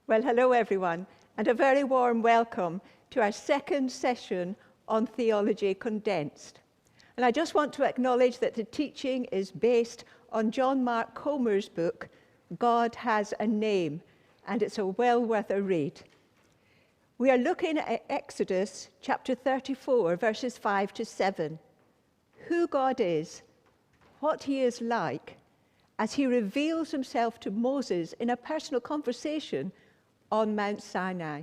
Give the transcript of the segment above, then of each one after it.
Well, hello everyone, and a very warm welcome to our second session on Theology Condensed. And I just want to acknowledge that the teaching is based on John Mark Comer's book, God Has a Name, and it's well worth a read. We are looking at Exodus chapter 34, verses 5 to 7. Who God is, what he is like, as he reveals himself to Moses in a personal conversation on Mount Sinai.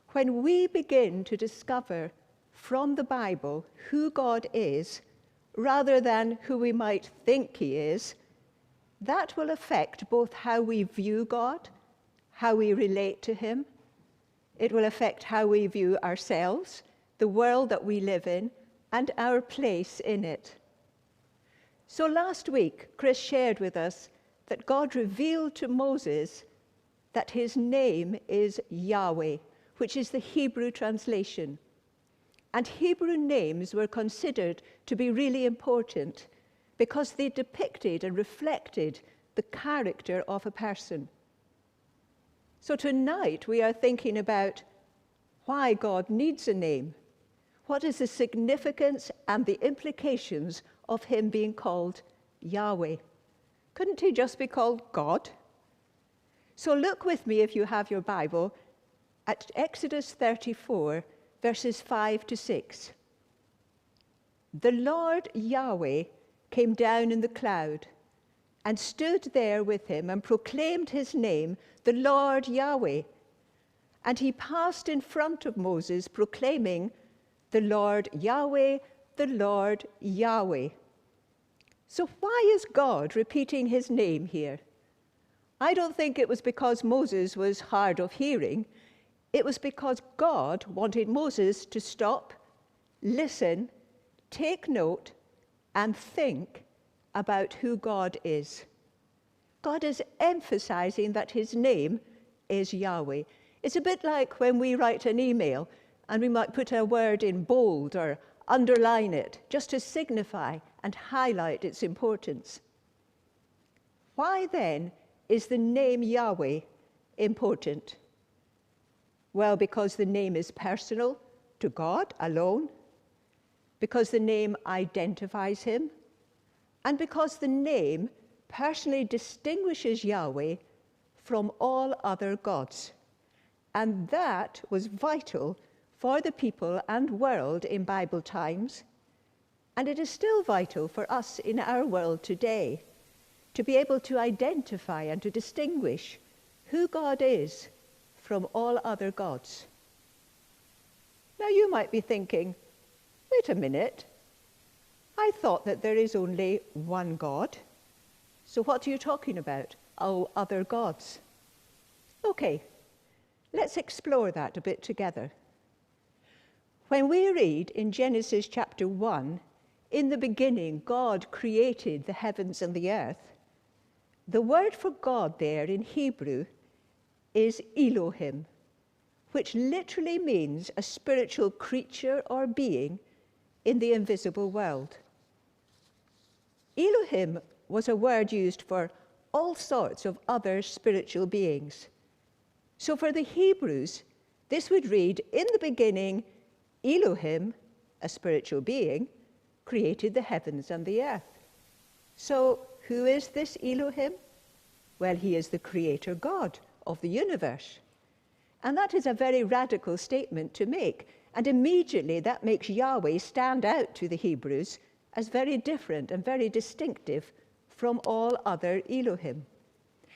When we begin to discover from the Bible who God is, rather than who we might think he is, that will affect both how we view God, how we relate to him. It will affect how we view ourselves, the world that we live in, and our place in it. So last week, Chris shared with us that God revealed to Moses that his name is Yahweh, which is the Hebrew translation. And Hebrew names were considered to be really important because they depicted and reflected the character of a person. So tonight we are thinking about why God needs a name. What is the significance and the implications of him being called Yahweh? Couldn't he just be called God? So look with me, if you have your Bible, at Exodus 34, verses 5 to 6. The Lord Yahweh came down in the cloud and stood there with him and proclaimed his name, the Lord Yahweh. And he passed in front of Moses, proclaiming, the Lord Yahweh, the Lord Yahweh. So why is God repeating his name here? I don't think it was because Moses was hard of hearing. It was because God wanted Moses to stop, listen, take note, and think about who God is. God is emphasizing that his name is Yahweh. It's a bit like when we write an email and we might put a word in bold or underline it just to signify and highlight its importance. Why then is the name Yahweh important? Well, because the name is personal to God alone, because the name identifies him, and because the name personally distinguishes Yahweh from all other gods. And that was vital for the people and world in Bible times, and it is still vital for us in our world today, to be able to identify and to distinguish who God is from all other gods. Now you might be thinking, wait a minute, I thought that there is only one God. So what are you talking about? Oh, other gods. Okay, let's explore that a bit together. When we read in Genesis chapter 1, in the beginning God created the heavens and the earth, the word for God there in Hebrew is Elohim, which literally means a spiritual creature or being in the invisible world. Elohim was a word used for all sorts of other spiritual beings. So for the Hebrews, this would read, in the beginning, Elohim, a spiritual being, created the heavens and the earth. So who is this Elohim? Well, he is the creator God of the universe. And that is a very radical statement to make. And immediately that makes Yahweh stand out to the Hebrews as very different and very distinctive from all other Elohim.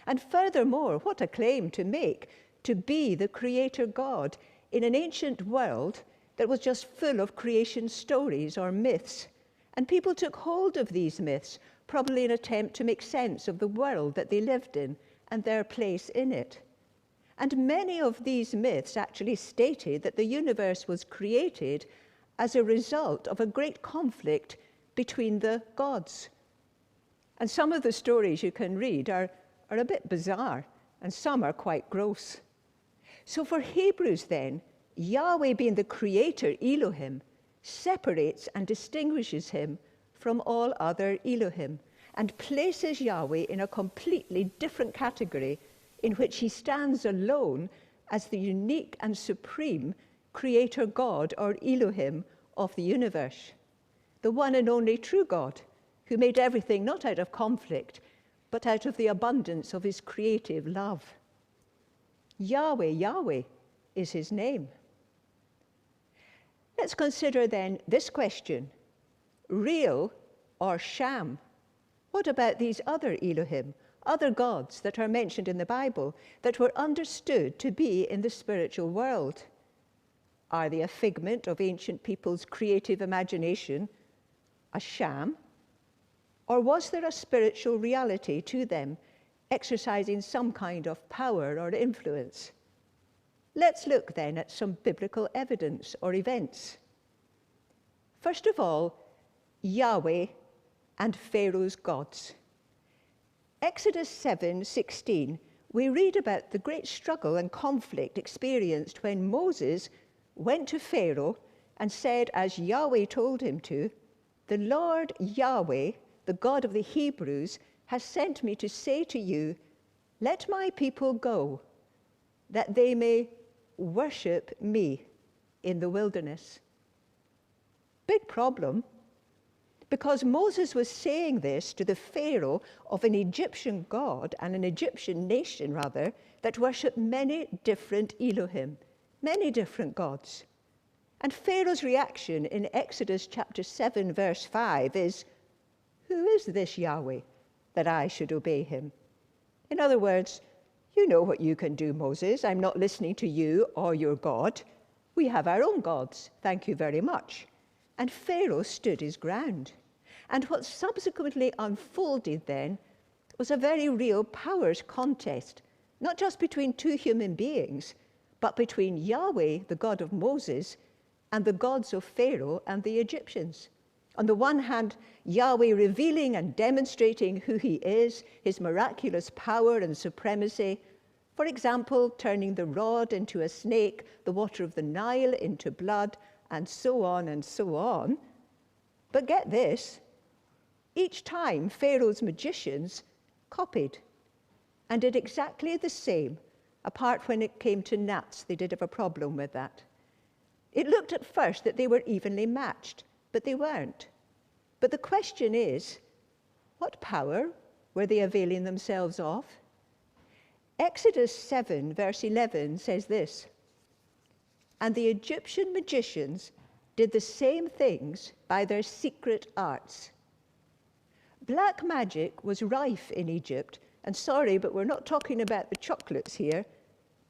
And furthermore, what a claim to make, to be the creator God in an ancient world that was just full of creation stories or myths. And people took hold of these myths, probably in an attempt to make sense of the world that they lived in and their place in it. And many of these myths actually stated that the universe was created as a result of a great conflict between the gods. And some of the stories you can read are a bit bizarre, and some are quite gross. So for Hebrews then, Yahweh being the creator, Elohim, separates and distinguishes him from all other Elohim and places Yahweh in a completely different category in which he stands alone as the unique and supreme creator God, or Elohim, of the universe, the one and only true God, who made everything not out of conflict, but out of the abundance of his creative love. Yahweh, Yahweh is his name. Let's consider then this question: real or sham? What about these other Elohim, other gods that are mentioned in the Bible, that were understood to be in the spiritual world? Are they a figment of ancient people's creative imagination, a sham? Or was there a spiritual reality to them, exercising some kind of power or influence? Let's look then at some biblical evidence or events. First of all, Yahweh and Pharaoh's gods. Exodus 7:16, we read about the great struggle and conflict experienced when Moses went to Pharaoh and said, as Yahweh told him to, "The Lord Yahweh, the God of the Hebrews, has sent me to say to you, let my people go, that they may worship me in the wilderness." Big problem, because Moses was saying this to the Pharaoh of an Egyptian god and an Egyptian nation, rather, that worshipped many different Elohim, many different gods. And Pharaoh's reaction in Exodus chapter 7, verse 5 is, "Who is this Yahweh that I should obey him?" In other words, you know what you can do, Moses. I'm not listening to you or your God. We have our own gods. Thank you very much. And Pharaoh stood his ground. And what subsequently unfolded then was a very real powers contest, not just between two human beings, but between Yahweh, the God of Moses, and the gods of Pharaoh and the Egyptians. On the one hand, Yahweh revealing and demonstrating who he is, his miraculous power and supremacy, for example, turning the rod into a snake, the water of the Nile into blood, and so on and so on. But get this, each time Pharaoh's magicians copied and did exactly the same, apart when it came to gnats. They did have a problem with that. It looked at first that they were evenly matched, but they weren't. But the question is, what power were they availing themselves of? Exodus 7, verse 11 says this, "And the Egyptian magicians did the same things by their secret arts." Black magic was rife in Egypt, and sorry, but we're not talking about the chocolates here,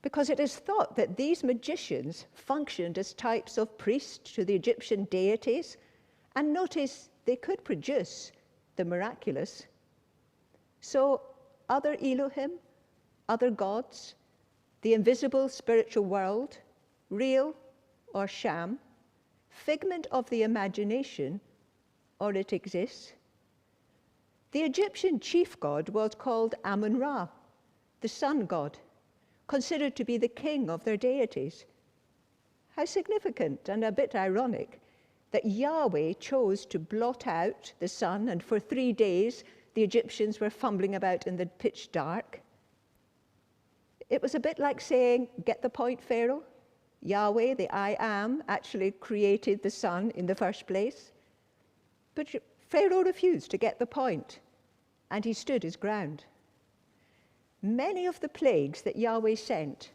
because it is thought that these magicians functioned as types of priests to the Egyptian deities, and notice they could produce the miraculous. So other Elohim, other gods, the invisible spiritual world, real or sham, figment of the imagination, or it exists. The Egyptian chief god was called Amun-Ra, the sun god, considered to be the king of their deities. How significant and a bit ironic that Yahweh chose to blot out the sun, and for 3 days the Egyptians were fumbling about in the pitch dark. It was a bit like saying, get the point, Pharaoh? Yahweh, the I Am, actually created the sun in the first place. But Pharaoh refused to get the point, and he stood his ground. Many of the plagues that Yahweh sent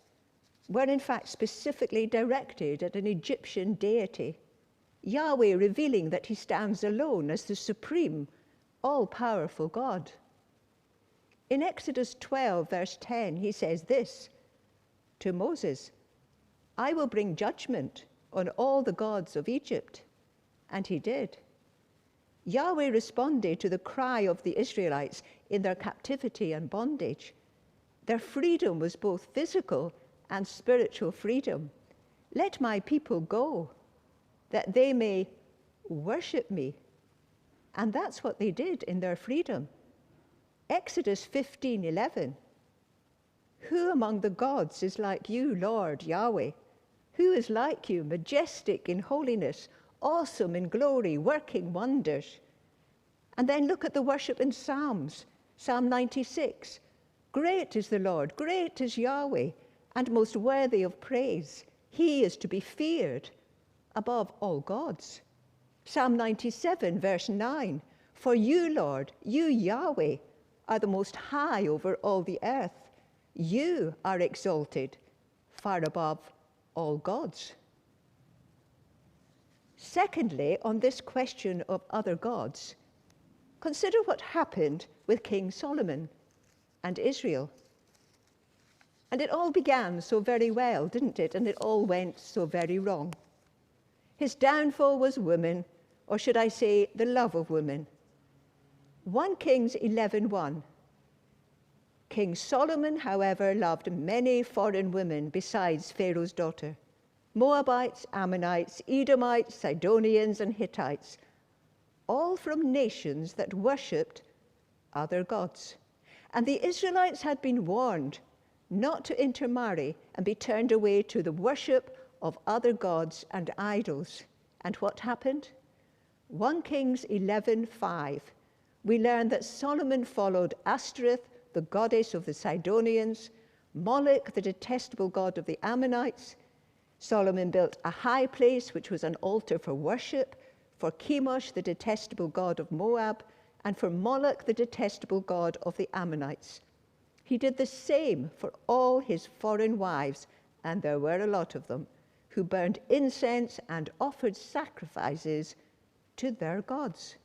were in fact specifically directed at an Egyptian deity, Yahweh revealing that he stands alone as the supreme, all-powerful God. In Exodus 12, verse 10, he says this to Moses, "I will bring judgment on all the gods of Egypt." And he did. Yahweh responded to the cry of the Israelites in their captivity and bondage. Their freedom was both physical and spiritual freedom. "Let my people go, that they may worship me." And that's what they did in their freedom. Exodus 15:11. "Who among the gods is like you, Lord Yahweh? Who is like you, majestic in holiness, awesome in glory, working wonders?" And then look at the worship in Psalms. Psalm 96. Great is the Lord, great is Yahweh, and most worthy of praise. He is to be feared above all gods. Psalm 97, verse 9, for you, Lord, you, Yahweh, are the most high over all the earth. You are exalted far above all gods. Secondly, on this question of other gods, consider what happened with King Solomon and Israel. And it all began so very well, didn't it? And it all went so very wrong. His downfall was women, or should I say, the love of women. 1 Kings 11:1. King Solomon, however, loved many foreign women besides Pharaoh's daughter, Moabites, Ammonites, Edomites, Sidonians, and Hittites, all from nations that worshipped other gods. And the Israelites had been warned not to intermarry and be turned away to the worship of other gods and idols. And what happened? 1 Kings 11:5. We learn that Solomon followed Ashtoreth, the goddess of the Sidonians, Moloch, the detestable god of the Ammonites. Solomon built a high place, which was an altar for worship, for Chemosh, the detestable god of Moab, and for Moloch, the detestable god of the Ammonites. He did the same for all his foreign wives, and there were a lot of them, who burned incense and offered sacrifices to their gods.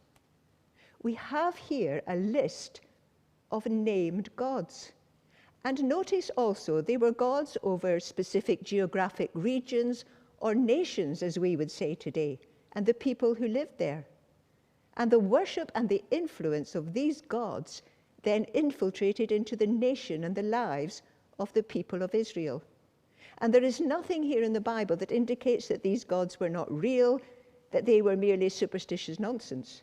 We have here a list of named gods. And notice also they were gods over specific geographic regions or nations, as we would say today, and the people who lived there. And the worship and the influence of these gods then infiltrated into the nation and the lives of the people of Israel. And there is nothing here in the Bible that indicates that these gods were not real, that they were merely superstitious nonsense.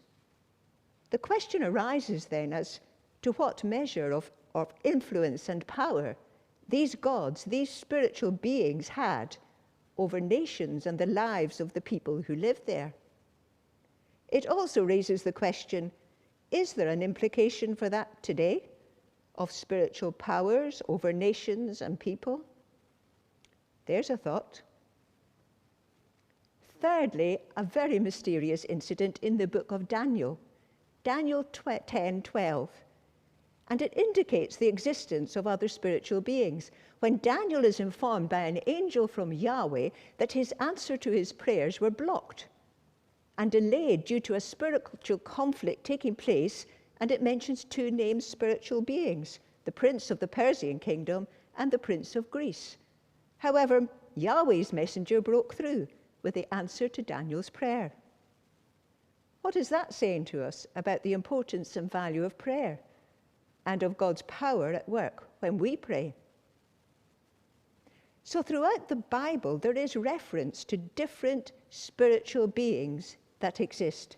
The question arises then as to what measure of influence and power these gods, these spiritual beings had over nations and the lives of the people who lived there. It also raises the question, is there an implication for that today, of spiritual powers over nations and people? There's a thought. Thirdly, a very mysterious incident in the book of Daniel, Daniel 10:12. And it indicates the existence of other spiritual beings. When Daniel is informed by an angel from Yahweh that his answer to his prayers were blocked and delayed due to a spiritual conflict taking place, and it mentions two named spiritual beings, the prince of the Persian kingdom and the prince of Greece. However, Yahweh's messenger broke through with the answer to Daniel's prayer. What is that saying to us about the importance and value of prayer and of God's power at work when we pray? So throughout the Bible, there is reference to different spiritual beings that exist.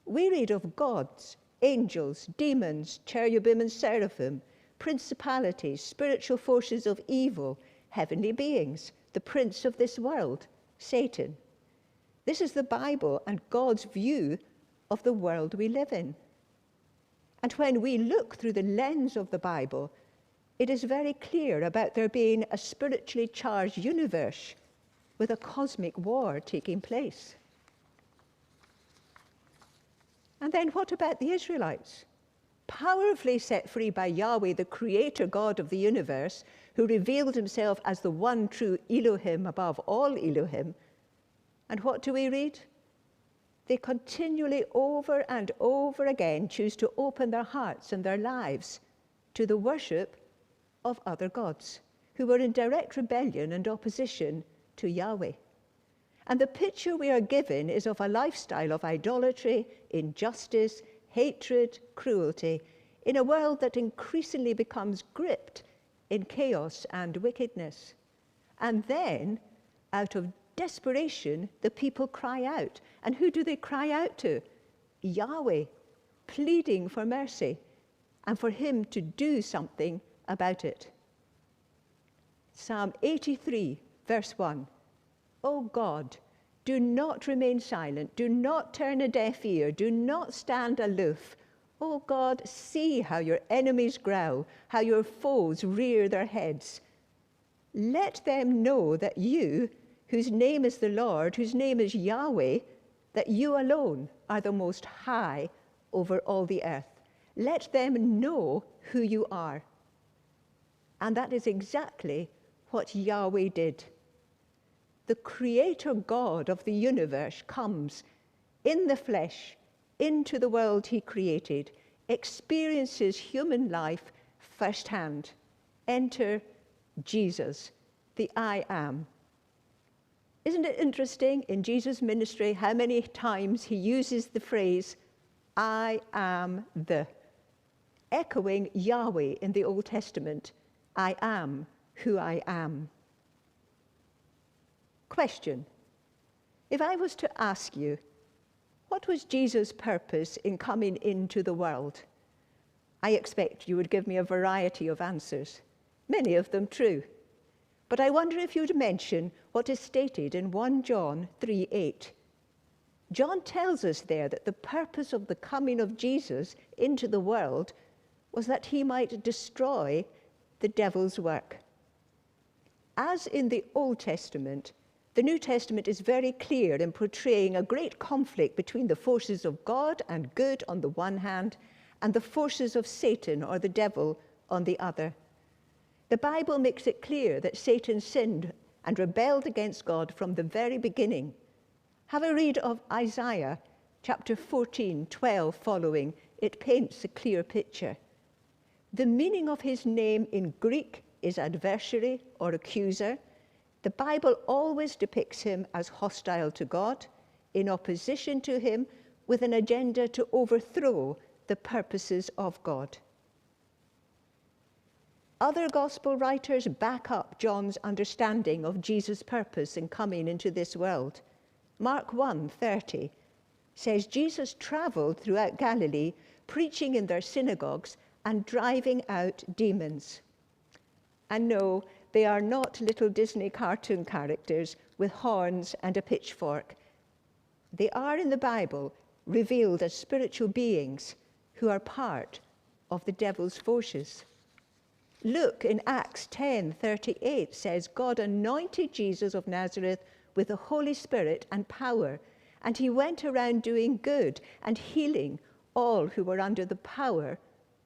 We read of gods, angels, demons, cherubim and seraphim, principalities, spiritual forces of evil, heavenly beings, the prince of this world, Satan. This is the Bible and God's view of the world we live in. And when we look through the lens of the Bible, it is very clear about there being a spiritually charged universe with a cosmic war taking place. And then what about the Israelites? Powerfully set free by Yahweh, the creator God of the universe, who revealed himself as the one true Elohim above all Elohim. And what do we read? They continually over and over again choose to open their hearts and their lives to the worship of other gods who were in direct rebellion and opposition to Yahweh. And the picture we are given is of a lifestyle of idolatry, injustice, hatred, cruelty, in a world that increasingly becomes gripped in chaos and wickedness. And then, out of desperation, the people cry out. And who do they cry out to? Yahweh, pleading for mercy and for him to do something about it. Psalm 83, verse 1. O God, do not remain silent, do not turn a deaf ear, do not stand aloof O God, see how your enemies growl, how your foes rear their heads. Let them know that you, whose name is the Lord, whose name is Yahweh, that you alone are the most high over all the earth. Let them know who you are. And that is exactly what Yahweh did. The Creator God of the universe comes in the flesh into the world he created, experiences human life firsthand. Enter Jesus, the I Am. Isn't it interesting in Jesus' ministry how many times he uses the phrase, I am the, echoing Yahweh in the Old Testament, I am who I am. Question: if I was to ask you, what was Jesus' purpose in coming into the world? I expect you would give me a variety of answers, many of them true. But I wonder if you'd mention what is stated in 1 John 3:8. John tells us there that the purpose of the coming of Jesus into the world was that he might destroy the devil's work. As in the Old Testament, the New Testament is very clear in portraying a great conflict between the forces of God and good on the one hand, and the forces of Satan or the devil on the other. The Bible makes it clear that Satan sinned and rebelled against God from the very beginning. Have a read of Isaiah chapter 14:12 following. It paints a clear picture. The meaning of his name in Greek is adversary or accuser. The Bible always depicts him as hostile to God, in opposition to him, with an agenda to overthrow the purposes of God. Other gospel writers back up John's understanding of Jesus' purpose in coming into this world. Mark 1:30 says Jesus traveled throughout Galilee, preaching in their synagogues and driving out demons. And no, they are not little Disney cartoon characters with horns and a pitchfork. They are in the Bible revealed as spiritual beings who are part of the devil's forces. Luke in Acts 10:38 says, God anointed Jesus of Nazareth with the Holy Spirit and power, and he went around doing good and healing all who were under the power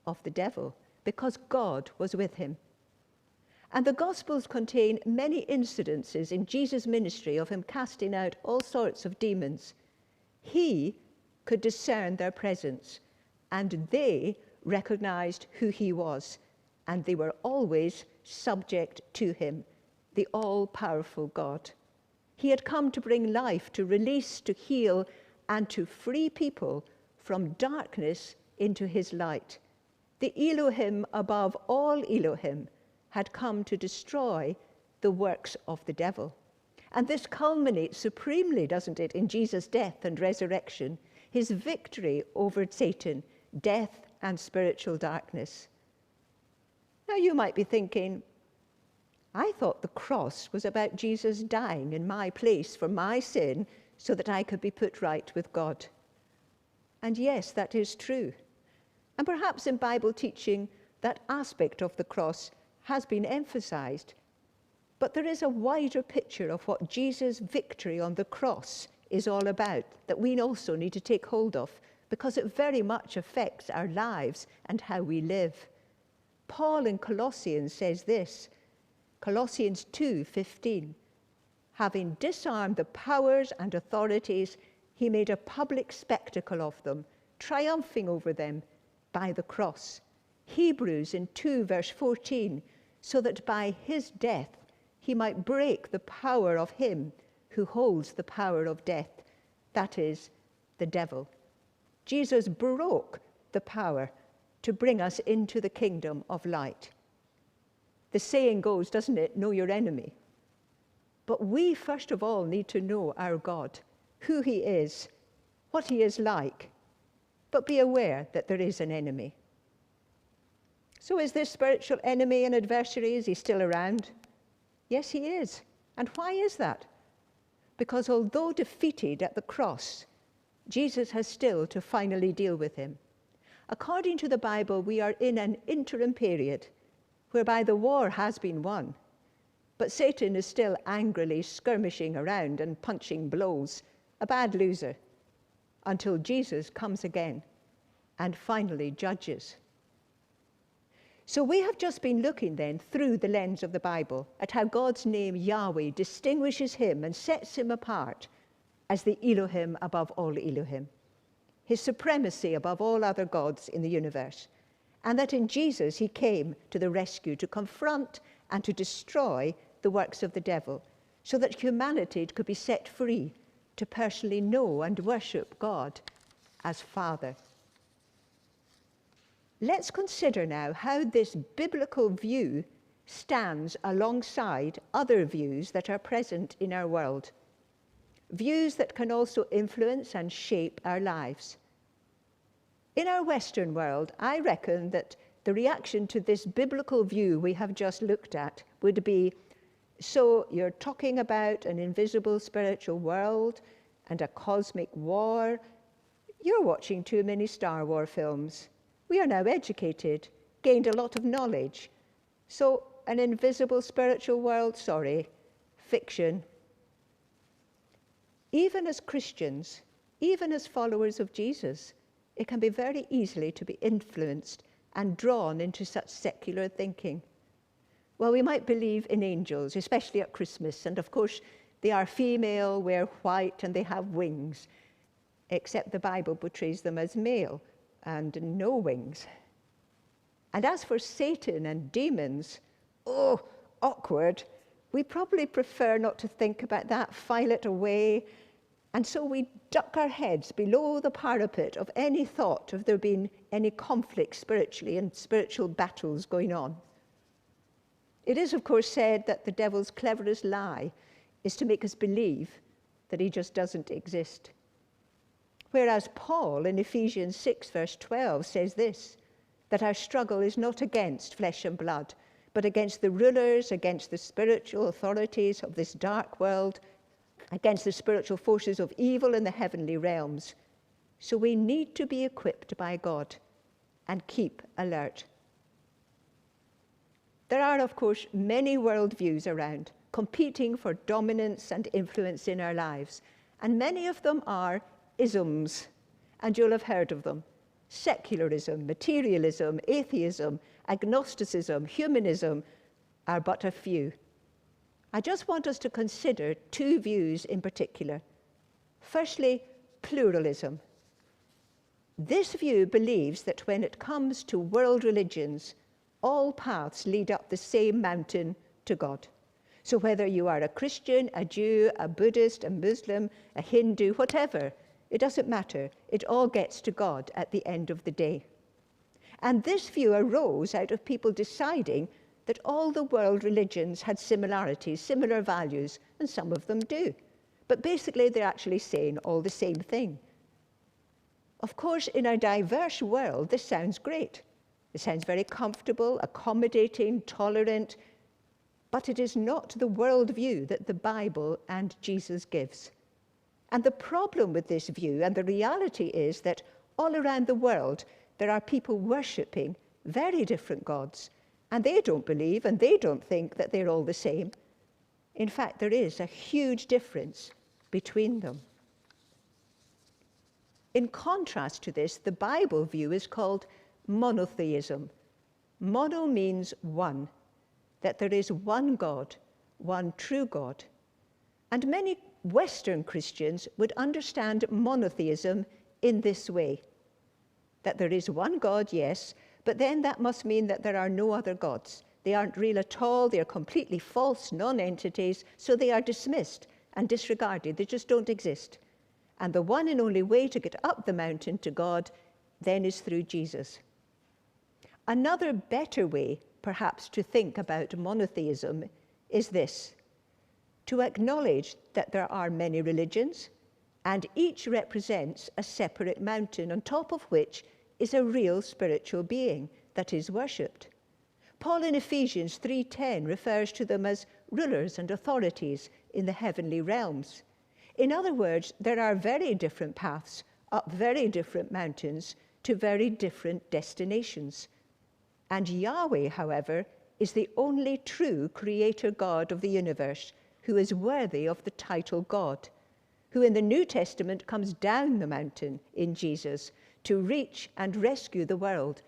of the devil, because God was with him. And the Gospels contain many incidences in Jesus' ministry of him casting out all sorts of demons. He could discern their presence, and they recognized who he was, and they were always subject to him, the all-powerful God. He had come to bring life, to release, to heal, and to free people from darkness into his light. The Elohim above all Elohim had come to destroy the works of the devil. And this culminates supremely, doesn't it, in Jesus' death and resurrection, his victory over Satan, death and spiritual darkness. Now you might be thinking, I thought the cross was about Jesus dying in my place for my sin so that I could be put right with God. And yes, that is true. And perhaps in Bible teaching, that aspect of the cross has been emphasized. But there is a wider picture of what Jesus' victory on the cross is all about that we also need to take hold of, because it very much affects our lives and how we live. Paul in Colossians says this, Colossians 2:15, having disarmed the powers and authorities, he made a public spectacle of them, triumphing over them by the cross. Hebrews in 2 verse 14, so that by his death he might break the power of him who holds the power of death, that is, the devil. Jesus broke the power to bring us into the kingdom of light. The saying goes, doesn't it, know your enemy. But we first of all need to know our God, who he is, what he is like, but be aware that there is an enemy. So is this spiritual enemy an adversary? Is he still around? Yes, he is. And why is that? Because although defeated at the cross, Jesus has still to finally deal with him. According to the Bible, we are in an interim period whereby the war has been won, but Satan is still angrily skirmishing around and punching blows, a bad loser, until Jesus comes again and finally judges. So we have just been looking then through the lens of the Bible at how God's name Yahweh distinguishes him and sets him apart as the Elohim above all Elohim, his supremacy above all other gods in the universe, and that in Jesus he came to the rescue to confront and to destroy the works of the devil so that humanity could be set free to personally know and worship God as Father. Let's consider now how this biblical view stands alongside other views that are present in our world, views that can also influence and shape our lives. In our Western world, I reckon that the reaction to this biblical view we have just looked at would be, so you're talking about an invisible spiritual world and a cosmic war? You're watching too many Star Wars films. We are now educated, gained a lot of knowledge. So an invisible spiritual world, sorry, fiction. Even as Christians, even as followers of Jesus, it can be very easily to be influenced and drawn into such secular thinking. Well, we might believe in angels, especially at Christmas, and of course they are female, wear white, and they have wings, except the Bible portrays them as male and no wings. And as for Satan and demons, oh, awkward. We probably prefer not to think about that, file it away, and so we duck our heads below the parapet of any thought of there being any conflict spiritually and spiritual battles going on. It is, of course, said that the devil's cleverest lie is to make us believe that he just doesn't exist. Whereas Paul in Ephesians 6, verse 12 says this, that our struggle is not against flesh and blood, but against the rulers, against the spiritual authorities of this dark world, against the spiritual forces of evil in the heavenly realms. So we need to be equipped by God and keep alert. There are, of course, many worldviews around, competing for dominance and influence in our lives, and many of them are isms, and you'll have heard of them. Secularism, materialism, atheism, agnosticism, humanism are but a few. I just want us to consider two views in particular. Firstly, pluralism. This view believes that when it comes to world religions, all paths lead up the same mountain to God. So whether you are a Christian, a Jew, a Buddhist, a Muslim, a Hindu, whatever, it doesn't matter. It all gets to God at the end of the day. And this view arose out of people deciding that all the world religions had similarities, similar values, and some of them do. But basically, they're actually saying all the same thing. Of course, in a diverse world, this sounds great. It sounds very comfortable, accommodating, tolerant, but it is not the worldview that the Bible and Jesus gives. And the problem with this view, and the reality is that all around the world, there are people worshipping very different gods, and they don't believe and they don't think that they're all the same. In fact, there is a huge difference between them. In contrast to this, the Bible view is called monotheism. Mono means one, that there is one God, one true God. And many Western Christians would understand monotheism in this way, that there is one God, yes, but then that must mean that there are no other gods. They aren't real at all, they are completely false non-entities, so they are dismissed and disregarded. They just don't exist. And the one and only way to get up the mountain to God then is through Jesus. Another better way, perhaps, to think about monotheism is this: to acknowledge that there are many religions, and each represents a separate mountain on top of which is a real spiritual being that is worshipped. Paul in Ephesians 3:10 refers to them as rulers and authorities in the heavenly realms. In other words, there are very different paths up very different mountains to very different destinations. And Yahweh, however, is the only true creator God of the universe who is worthy of the title God, who in the New Testament comes down the mountain in Jesus to reach and rescue the world.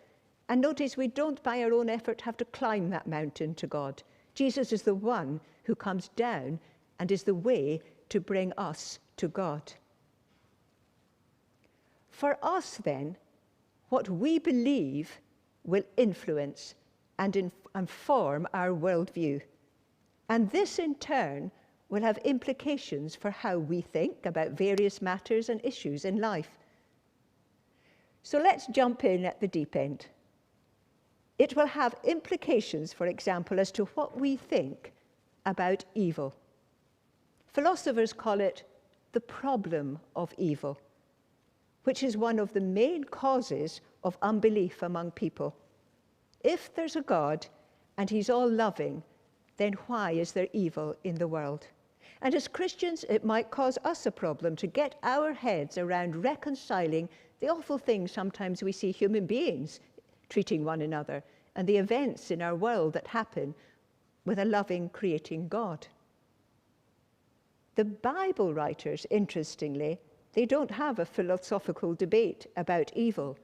And notice we don't by our own effort have to climb that mountain to God. Jesus is the one who comes down and is the way to bring us to God. For us then, what we believe will influence and inform our worldview. And this in turn will have implications for how we think about various matters and issues in life. So let's jump in at the deep end. It will have implications, for example, as to what we think about evil. Philosophers call it the problem of evil, which is one of the main causes of unbelief among people. If there's a God and he's all loving, then why is there evil in the world? And as Christians, it might cause us a problem to get our heads around reconciling the awful things sometimes we see human beings treating one another and the events in our world that happen with a loving, creating God. The Bible writers, interestingly, they don't have a philosophical debate about evil.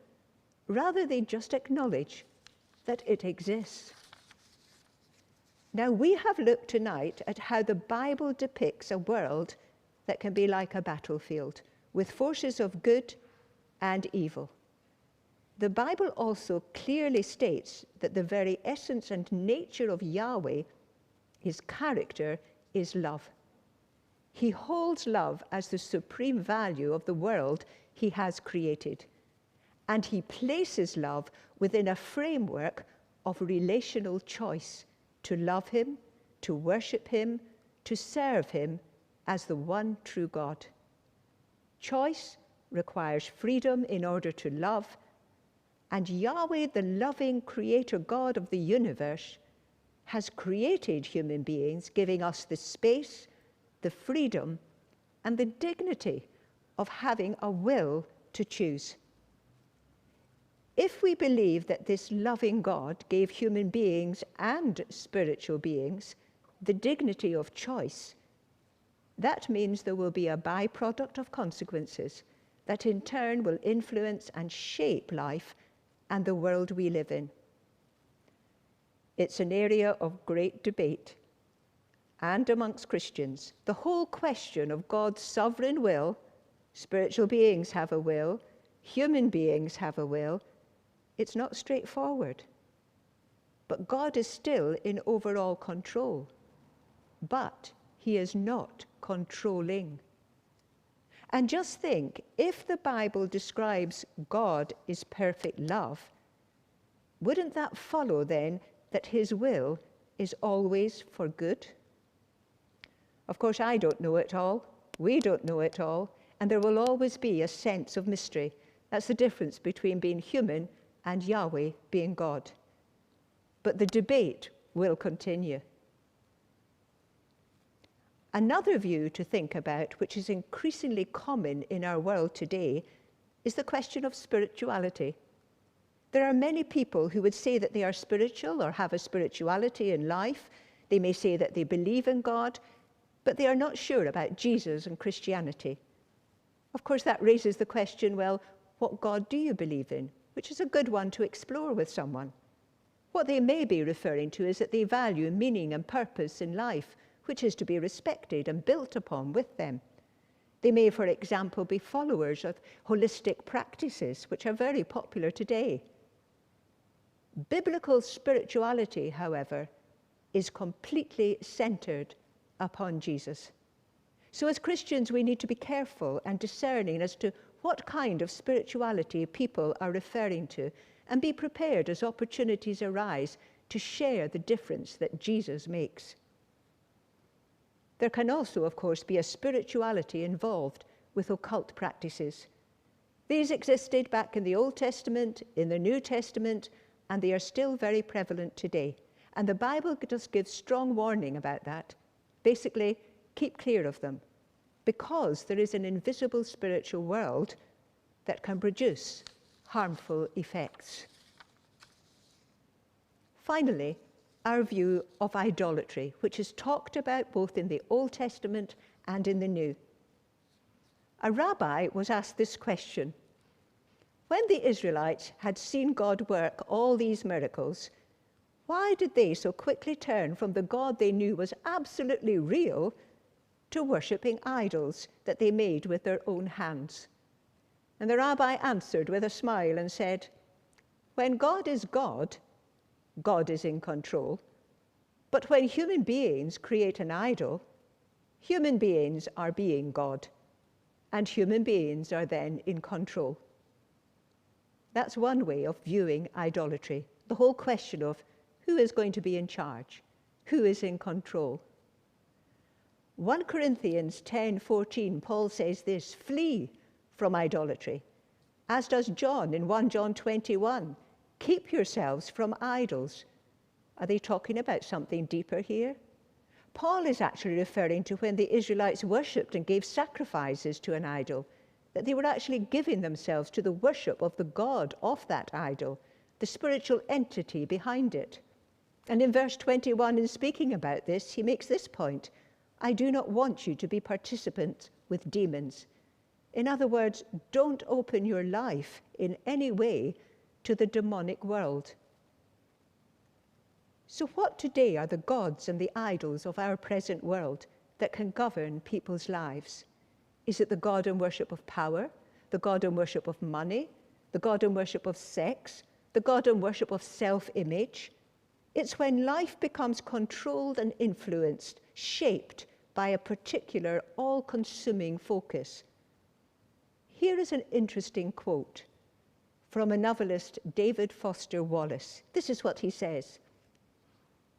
Rather, they just acknowledge that it exists. Now, we have looked tonight at how the Bible depicts a world that can be like a battlefield, with forces of good and evil. The Bible also clearly states that the very essence and nature of Yahweh, his character, is love. He holds love as the supreme value of the world he has created. And he places love within a framework of relational choice to love him, to worship him, to serve him as the one true God. Choice requires freedom in order to love, and Yahweh, the loving creator God of the universe, has created human beings, giving us the space, the freedom, and the dignity of having a will to choose. If we believe that this loving God gave human beings and spiritual beings the dignity of choice, that means there will be a byproduct of consequences that in turn will influence and shape life and the world we live in. It's an area of great debate, and amongst Christians, the whole question of God's sovereign will, spiritual beings have a will, human beings have a will, it's not straightforward. But God is still in overall control, but he is not controlling. And just think, if the Bible describes God as perfect love, wouldn't that follow then that his will is always for good? Of course, I don't know it all, we don't know it all, and there will always be a sense of mystery. That's the difference between being human and Yahweh being God. But the debate will continue. Another view to think about, which is increasingly common in our world today, is the question of spirituality. There are many people who would say that they are spiritual or have a spirituality in life. They may say that they believe in God, but they are not sure about Jesus and Christianity. Of course, that raises the question, well, what God do you believe in? Which is a good one to explore with someone. What they may be referring to is that they value meaning and purpose in life, which is to be respected and built upon with them. They may, for example, be followers of holistic practices, which are very popular today. Biblical spirituality, however, is completely centered upon Jesus. So as Christians, we need to be careful and discerning as to what kind of spirituality people are referring to, and be prepared as opportunities arise to share the difference that Jesus makes. There can also, of course, be a spirituality involved with occult practices. These existed back in the Old Testament, in the New Testament, and they are still very prevalent today. And the Bible just gives strong warning about that. Basically, keep clear of them, because there is an invisible spiritual world that can produce harmful effects. Finally, our view of idolatry, which is talked about both in the Old Testament and in the New. A rabbi was asked this question: when the Israelites had seen God work all these miracles, why did they so quickly turn from the God they knew was absolutely real to worshipping idols that they made with their own hands? And the rabbi answered with a smile and said, when God is God, God is in control. But when human beings create an idol, human beings are being God, and human beings are then in control. That's one way of viewing idolatry, the whole question of who is going to be in charge, who is in control. 1 Corinthians 10:14, Paul says this: flee from idolatry, as does John in 1 John 21. Keep yourselves from idols. Are they talking about something deeper here? Paul is actually referring to when the Israelites worshipped and gave sacrifices to an idol, that they were actually giving themselves to the worship of the God of that idol, the spiritual entity behind it. And in verse 21, in speaking about this, he makes this point: I do not want you to be participants with demons. In other words, don't open your life in any way to the demonic world. So what today are the gods and the idols of our present world that can govern people's lives? Is it the god and worship of power, the god and worship of money, the god and worship of sex, the god and worship of self-image? It's when life becomes controlled and influenced, shaped by a particular all-consuming focus. Here is an interesting quote from a novelist, David Foster Wallace. This is what he says: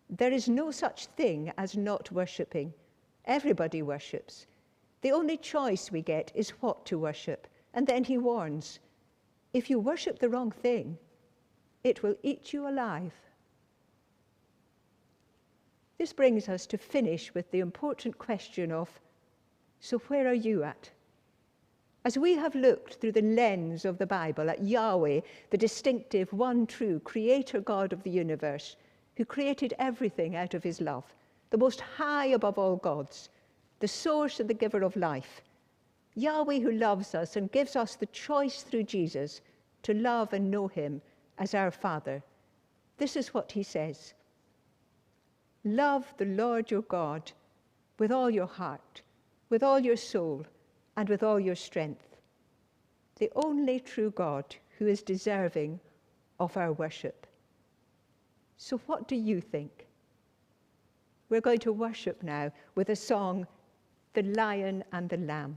there is no such thing as not worshipping. Everybody worships. The only choice we get is what to worship. And then he warns, if you worship the wrong thing, it will eat you alive. This brings us to finish with the important question of, so where are you at? As we have looked through the lens of the Bible at Yahweh, the distinctive, one true creator God of the universe, who created everything out of his love, the most high above all gods, the source and the giver of life, Yahweh who loves us and gives us the choice through Jesus to love and know him as our Father. This is what he says: love the Lord your God with all your heart, with all your soul, and with all your strength, the only true God who is deserving of our worship. So what do you think? We're going to worship now with a song, The Lion and the Lamb.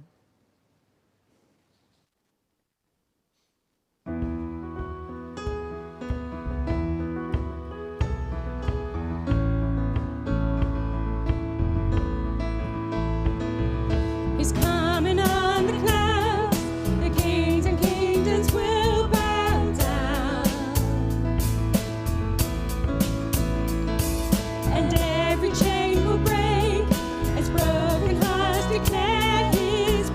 He's coming on the clouds, the kings and kingdoms will bow down, and every chain will break as broken hearts declare his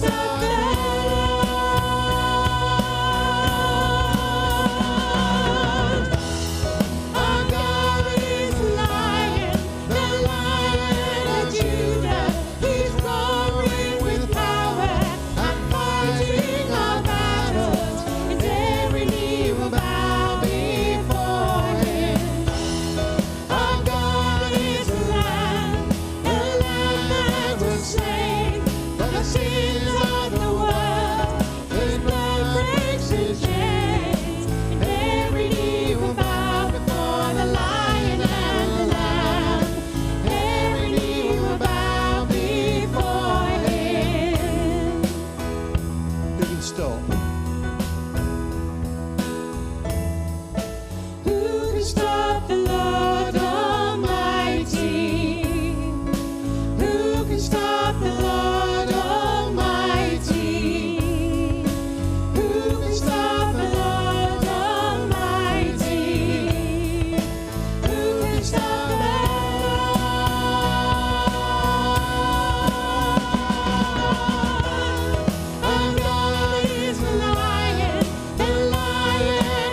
stop the Lord? Our God is Lion, the Lion of Judah. He's roaring with power and fighting our battles. And every knee will bow before Him. Our God is a Lamb that was slain for the sins of the world. His blood breaks His chains, and every knee will bow before the Lion and the Lamb. Every knee will bow before Him. Who can stop? Who can stop the Lord Almighty? Who can stop the Lord Almighty? Who can stop the Lord Almighty? Who can stop the Lord? Our God is the Lion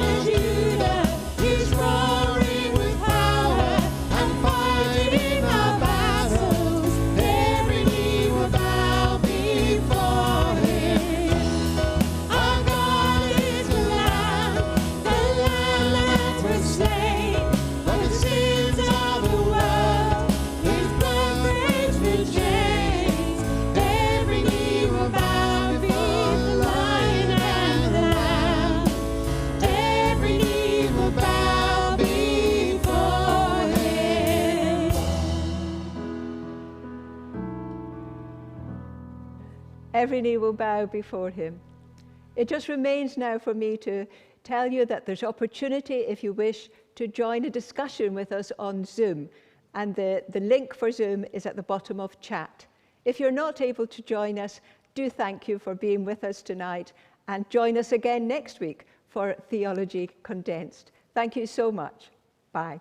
of Judah. He's roaring with power and fighting our battles. Every knee will bow before Him. Our God is the Lamb that was slain for the sins of the world. His blood breaks the chains. Every knee will bow before the Lion and the Lamb. Every knee will bow before Him. Every knee will bow before Him. It just remains now for me to tell you that there's opportunity, if you wish, to join a discussion with us on Zoom. And the link for Zoom is at the bottom of chat. If you're not able to join us, do thank you for being with us tonight, and join us again next week for Theology Condensed. Thank you so much. Bye.